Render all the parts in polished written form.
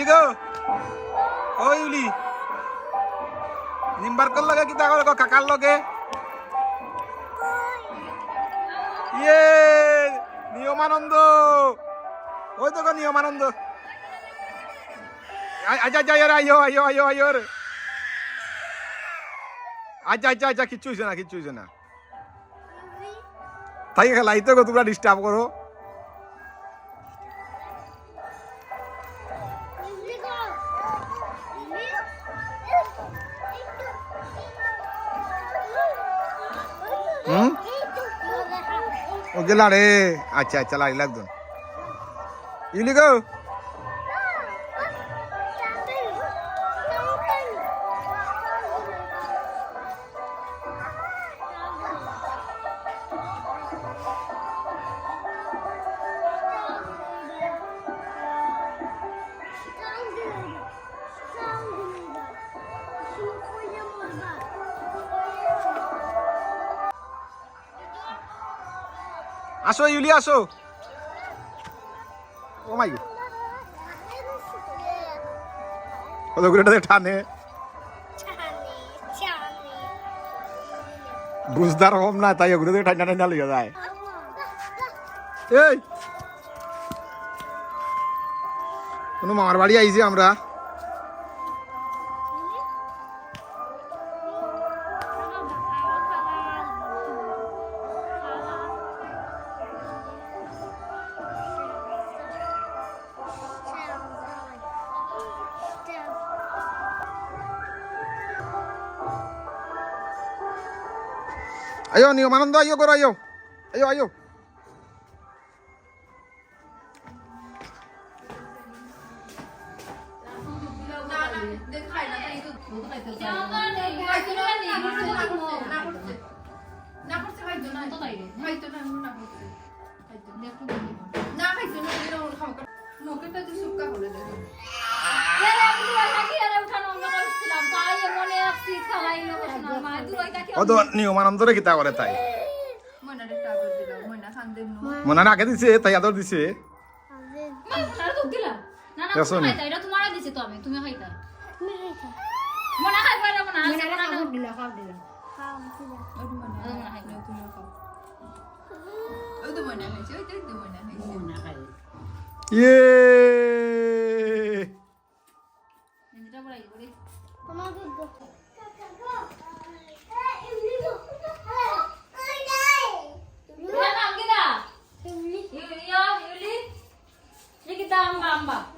গো ও ইউলি নিম্বার কর লগে কিতা করো কাকার লগে ইয়ে নিয়মানন্দ ওই তো নিয়মানন্দ আচ্ছা আচ্ছা আয়ো আয়ো আয়ো আয়ো রে আচ্ছা আচ্ছা আচ্ছা কিচ্ছু হইছে না কিচ্ছু হইছে না তাই খেলাই তো তোমরা ডিস্টার্ব করো ও গেলা রে আচ্ছা আচ্ছা লাগতো ইউলি গো আসো ইউলি আসো ও মাই কতগুলোটা টানে বুঝদার হম না তাই ওগুলো থেকে ঠান্ডা ঠান্ডা লেগে যায় এই কোনো মামার বাড়ি আইছি আমরা ayo নিয়মানন্দ ayo করো ayo ayo ayo ওতো নিয়মানন্দরে কিতা করে তাই মনার আগে দিছে তাই আদর দিছে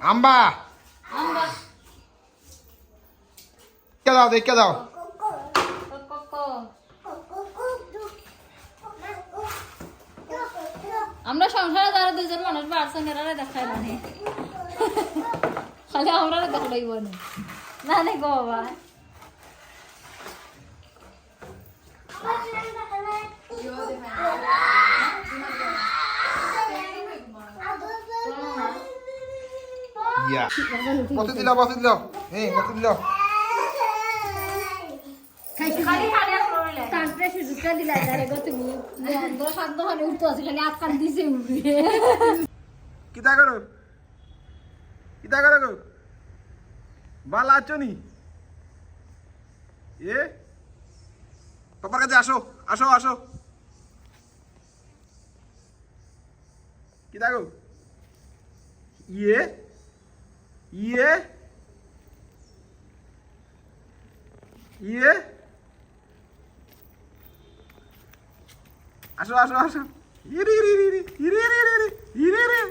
আম্বা কে দাও দেখে দাও আমরা সংসারে যারা দুজন মানুষ বাড়ছেন এরা দেখাই মানে খালি আমরা দেখাই বনে না নে গো বাবা ইয়া কত দিলাও এই কত দিলাও খালি খালি করলে তারপরে সুযোগটা দিলা আরে গো তুমি বন্ধ শান্ত হলে উঠতো আছে খালি আটকান দিছে উঠে কিতা করো গো বালা আছোনি এ পাপার কাছে আসো আসো আসো কিতা গো ইয়ে ইয়ে ইয়ে আসো আসো আসো ইরে ইরে ইরে ইরে ইরে ইরে ইরে